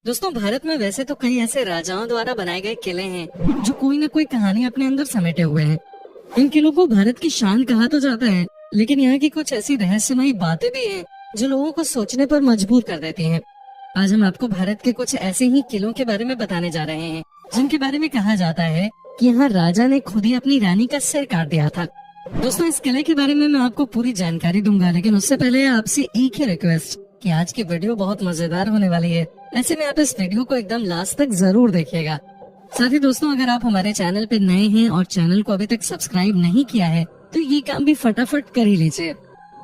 दोस्तों, भारत में वैसे तो कई ऐसे राजाओं द्वारा बनाए गए किले हैं जो कोई न कोई कहानी अपने अंदर समेटे हुए हैं। इन किलों को भारत की शान कहा तो जाता है, लेकिन यहाँ की कुछ ऐसी रहस्यमयी बातें भी हैं जो लोगों को सोचने पर मजबूर कर देती हैं। आज हम आपको भारत के कुछ ऐसे ही किलों के बारे में बताने जा रहे हैं जिनके बारे में कहा जाता है कि यहाँ राजा ने खुद ही अपनी रानी का सिर काट दिया था। दोस्तों, इस किले के बारे में मैं आपको पूरी जानकारी दूंगा, लेकिन उससे पहले आपसे एक ही रिक्वेस्ट कि आज की वीडियो बहुत मजेदार होने वाली है। ऐसे में आप इस वीडियो को एकदम लास्ट तक जरूर देखिएगा। साथ ही दोस्तों, अगर आप हमारे चैनल पे नए हैं और चैनल को अभी तक सब्सक्राइब नहीं किया है तो ये काम भी फटाफट कर ही लीजिए।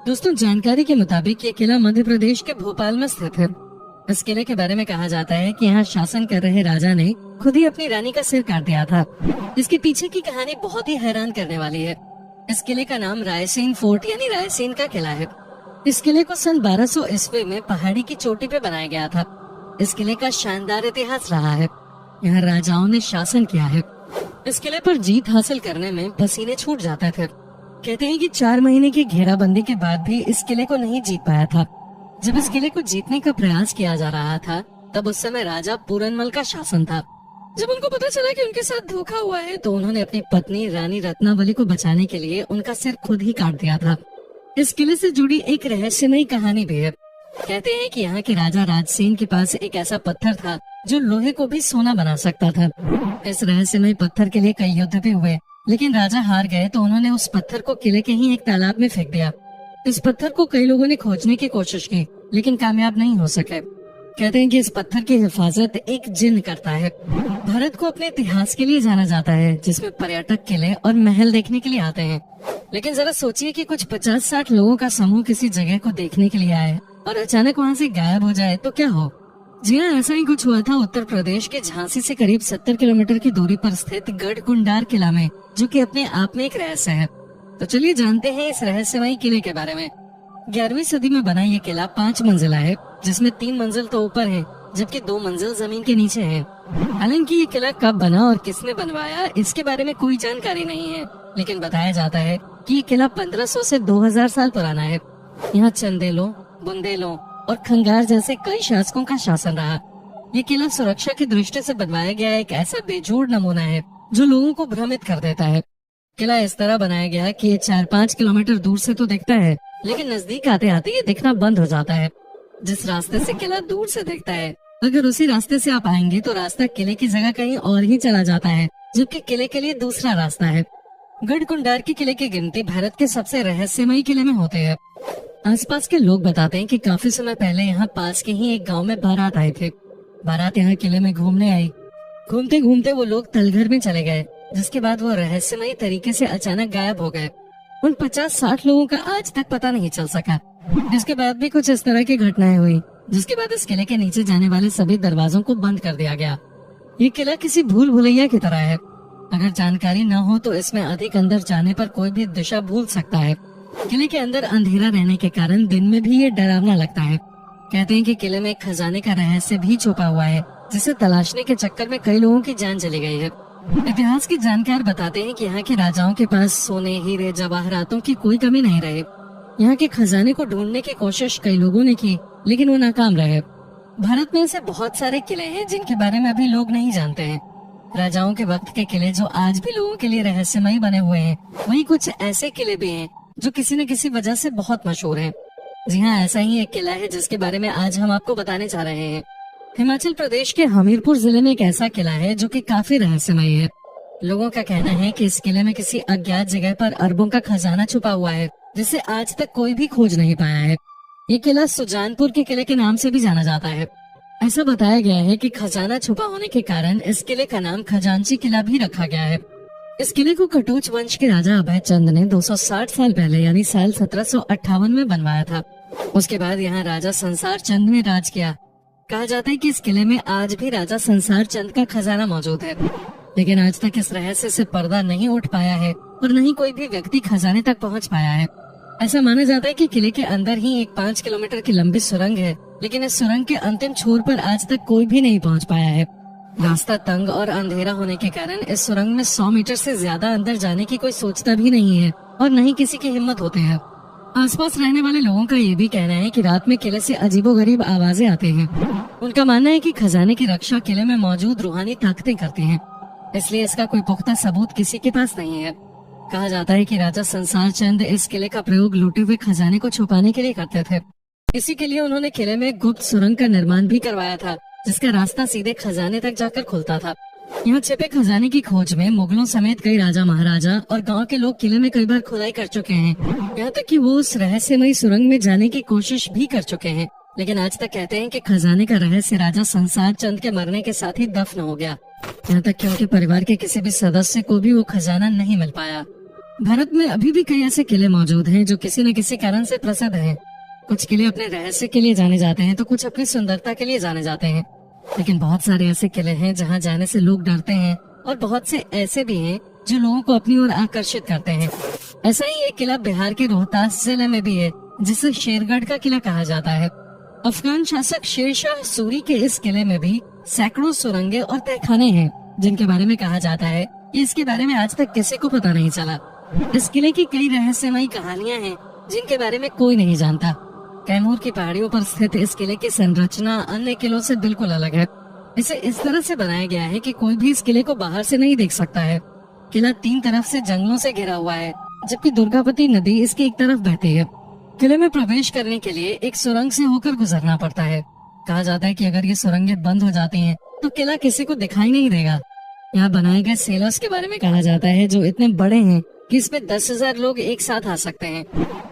दोस्तों, जानकारी के मुताबिक ये किला मध्य प्रदेश के भोपाल में स्थित है। इस किले के बारे में कहा जाता है कि यहाँ शासन कर रहे राजा ने खुद ही अपनी रानी का सिर काट दिया था। इसके पीछे की कहानी बहुत ही हैरान करने वाली है। इस किले का नाम रायसेन फोर्ट यानी रायसेन का किला है। इस किले को सन 1200 ईस्वी में पहाड़ी की चोटी पे बनाया गया था। इस किले का शानदार इतिहास रहा है। यहाँ राजाओं ने शासन किया है। इस किले पर जीत हासिल करने में पसीने छूट जाते थे। कहते हैं कि 4 महीने की घेराबंदी के बाद भी इस किले को नहीं जीत पाया था। जब इस किले को जीतने का प्रयास किया जा रहा था तब उस समय राजा पूरनमल का शासन था। जब उनको पता चला कि उनके साथ धोखा हुआ है तो उन्होंने अपनी पत्नी रानी रत्नावली को बचाने के लिए उनका सिर खुद ही काट दिया था। इस किले से जुड़ी एक रहस्यमयी कहानी भी है। कहते हैं कि यहाँ के राजा राजसेन के पास एक ऐसा पत्थर था जो लोहे को भी सोना बना सकता था। इस रहस्यमयी पत्थर के लिए कई युद्ध भी हुए, लेकिन राजा हार गए तो उन्होंने उस पत्थर को किले के ही एक तालाब में फेंक दिया। इस पत्थर को कई लोगों ने खोजने की कोशिश की, लेकिन कामयाब नहीं हो सके। कहते हैं कि इस पत्थर की हिफाजत एक जिन्न करता है। भारत को अपने इतिहास के लिए जाना जाता है, जिसमें पर्यटक किले और महल देखने के लिए आते हैं। लेकिन जरा सोचिए कि कुछ 50-60 लोगों का समूह किसी जगह को देखने के लिए आए और अचानक वहाँ से गायब हो जाए तो क्या हो। जी हाँ, ऐसा ही कुछ हुआ था उत्तर प्रदेश के झांसी से करीब 70 किलोमीटर की दूरी पर स्थित गढ़कुंडार किला में, जो कि अपने आप में एक रहस्य है। तो चलिए जानते हैं इस रहस्यमयी किले के बारे में। 11वीं सदी में बना ये किला 5 मंजिला है, जिसमें 3 मंजिल तो ऊपर है जबकि 2 मंजिल जमीन के नीचे है। हालांकि ये किला कब बना और किसने बनवाया इसके बारे में कोई जानकारी नहीं है, लेकिन बताया जाता है कि ये किला 1500 से 2000 साल पुराना है। यहाँ चंदेलों, बुंदेलों और खंगार जैसे कई शासकों का शासन रहा। ये किला सुरक्षा की दृष्टि से बनवाया गया एक ऐसा बेजोड़ नमूना है जो लोगों को भ्रमित कर देता है। किला इस तरह बनाया गया है कि ये 4-5 किलोमीटर दूर से तो दिखता है, लेकिन नजदीक आते आते ये दिखना बंद हो जाता है। जिस रास्ते से किला दूर से दिखता है, अगर उसी रास्ते से आप आएंगे तो रास्ता किले की जगह कहीं और ही चला जाता है, जबकि किले के लिए दूसरा रास्ता है। गढ़कुंडार के किले की गिनती भारत के सबसे रहस्यमयी किले में होते हैं। आसपास के लोग बताते हैं कि काफी समय पहले यहाँ पास के ही एक गांव में बारात आए थे। बारात यहाँ किले में घूमने आई। घूमते घूमते वो लोग तलघर में चले गए, जिसके बाद वो रहस्यमयी तरीके से अचानक गायब हो गए। उन 50-60 लोगों का आज तक पता नहीं चल सका। इसके बाद भी कुछ इस तरह की घटनाएं हुई, जिसके बाद इस किले के नीचे जाने वाले सभी दरवाजों को बंद कर दिया गया। ये किला किसी भूल भुलैया की तरह है। अगर जानकारी न हो तो इसमें अधिक अंदर जाने पर कोई भी दिशा भूल सकता है। किले के अंदर अंधेरा रहने के कारण दिन में भी ये डरावना लगता है। कहते हैं कि किले में एक खजाने का रहस्य भी छुपा हुआ है, जिसे तलाशने के चक्कर में कई लोगों की जान चली गई है। इतिहास के जानकार बताते हैं कि यहाँ के राजाओं के पास सोने, हीरे, जवाहरातों की कोई कमी नहीं रही। यहाँ के खजाने को ढूंढने की कोशिश कई लोगों ने की, लेकिन वो नाकाम रहे। भारत में ऐसे बहुत सारे किले हैं जिनके बारे में अभी लोग नहीं जानते हैं। राजाओं के वक्त के किले जो आज भी लोगों के लिए रहस्यमयी बने हुए हैं, वहीं कुछ ऐसे किले भी हैं जो किसी न किसी वजह से बहुत मशहूर हैं। जी हाँ, ऐसा ही एक किला है जिसके बारे में आज हम आपको बताने जा रहे हैं। हिमाचल प्रदेश के हमीरपुर जिले में एक ऐसा किला है जो कि काफी रहस्यमयी है। लोगों का कहना है कि इस किले में किसी अज्ञात जगह पर अरबों का खजाना छुपा हुआ है, जिसे आज तक कोई भी खोज नहीं पाया है। ये किला सुजानपुर के किले के नाम से भी जाना जाता है। ऐसा बताया गया है कि खजाना छुपा होने के कारण इस किले का नाम खजांची किला भी रखा गया है। इस किले को कटोच वंश के राजा अभय चंद ने 260 साल पहले यानी साल 1758 में बनवाया था। उसके बाद यहाँ राजा संसार चंद ने राज किया। कहा जाता है कि इस किले में आज भी राजा संसार चंद का खजाना मौजूद है, लेकिन आज तक इस रहस्य से पर्दा नहीं उठ पाया है और न ही कोई भी व्यक्ति खजाने तक पहुंच पाया है। ऐसा माना जाता है कि किले के अंदर ही एक 5 किलोमीटर की लंबी सुरंग है, लेकिन इस सुरंग के अंतिम छोर पर आज तक कोई भी नहीं पहुंच पाया है। रास्ता तंग और अंधेरा होने के कारण इस सुरंग में 100 मीटर से ज्यादा अंदर जाने की कोई सोचता भी नहीं है और न ही किसी की हिम्मत होती है। आसपास रहने वाले लोगों का ये भी कहना है कि रात में किले से अजीबोगरीब आवाजें आती हैं। उनका मानना है कि खजाने की रक्षा किले में मौजूद रूहानी ताकतें करती हैं, इसलिए इसका कोई पुख्ता सबूत किसी के पास नहीं है। कहा जाता है कि राजा संसार चंद इस किले का प्रयोग लूटे हुए खजाने को छुपाने के लिए करते थे। इसी के लिए उन्होंने किले में गुप्त सुरंग का निर्माण भी करवाया था, जिसका रास्ता सीधे खजाने तक जाकर खुलता था। यहाँ छिपे खजाने की खोज में मुगलों समेत कई राजा महाराजा और गांव के लोग किले में कई बार खुदाई कर चुके हैं। यहाँ तक कि वो उस रहस्यमयी सुरंग में जाने की कोशिश भी कर चुके हैं, लेकिन आज तक कहते हैं कि खजाने का रहस्य राजा संसार चंद के मरने के साथ ही दफन हो गया। यहाँ तक कि उनके परिवार के किसी भी सदस्य को भी वो खजाना नहीं मिल पाया। भारत में अभी भी कई ऐसे किले मौजूद हैं जो किसी न किसी कारण से प्रसिद्ध हैं। कुछ किले अपने रहस्य के लिए जाने जाते हैं तो कुछ अपनी सुंदरता के लिए जाने जाते हैं, लेकिन बहुत सारे ऐसे किले हैं जहाँ जाने से लोग डरते हैं और बहुत से ऐसे भी हैं जो लोगों को अपनी ओर आकर्षित करते हैं। ऐसा ही एक किला बिहार के रोहतास जिले में भी है, जिसे शेरगढ़ का किला कहा जाता है। अफगान शासक शेरशाह सूरी के इस किले में भी सैकड़ों सुरंगें और तहखाने हैं, जिनके बारे में कहा जाता है कि इसके बारे में आज तक किसी को पता नहीं चला। इस किले की कई रहस्यमयी कहानियां हैं जिनके बारे में कोई नहीं जानता। कैमूर की पहाड़ियों पर स्थित इस किले की संरचना अन्य किलों से बिल्कुल अलग है। इसे इस तरह से बनाया गया है कि कोई भी इस किले को बाहर से नहीं देख सकता है। किला 3 तरफ से जंगलों से घिरा हुआ है, जबकि दुर्गावती नदी इसकी एक तरफ बहती है। किले में प्रवेश करने के लिए एक सुरंग से होकर गुजरना पड़ता है। कहा जाता है कि अगर ये सुरंगें बंद हो जाती हैं, तो किला किसी को दिखाई नहीं देगा। यहाँ बनाए गए सेलर्स के बारे में कहा जाता है जो इतने बड़े हैं कि इसमें 10,000 लोग एक साथ आ सकते हैं।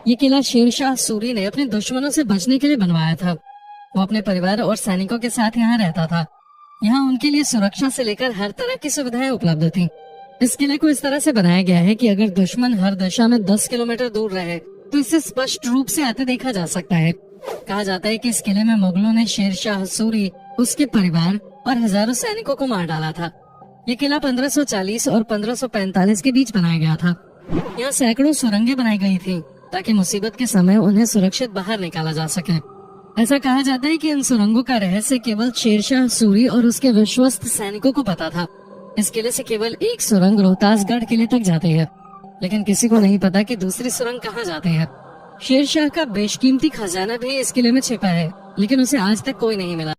ये किला शेरशाह सूरी ने अपने दुश्मनों से बचने के लिए बनवाया था। वो अपने परिवार और सैनिकों के साथ यहाँ रहता था। यहाँ उनके लिए सुरक्षा से लेकर हर तरह की सुविधाएं उपलब्ध थी। इस किले को इस तरह से बनाया गया है कि अगर दुश्मन हर दिशा में 10 किलोमीटर दूर रहे तो इसे स्पष्ट रूप से आते देखा जा सकता है। कहा जाता है कि इस किले में मुगलों ने शेरशाह सूरी, उसके परिवार और हजारों सैनिकों को मार डाला था। ये किला 1540 और 1545 के बीच बनाया गया था। यहाँ सैकड़ों सुरंगें बनाई गई थी ताकि मुसीबत के समय उन्हें सुरक्षित बाहर निकाला जा सके। ऐसा कहा जाता है कि इन सुरंगों का रहस्य केवल शेरशाह सूरी और उसके विश्वस्त सैनिकों को पता था। इस किले से केवल एक सुरंग रोहतासगढ़ किले तक जाती है, लेकिन किसी को नहीं पता कि दूसरी सुरंग कहाँ जाती है। शेरशाह का बेशकीमती खजाना भी इस किले में छिपा है, लेकिन उसे आज तक कोई नहीं मिला।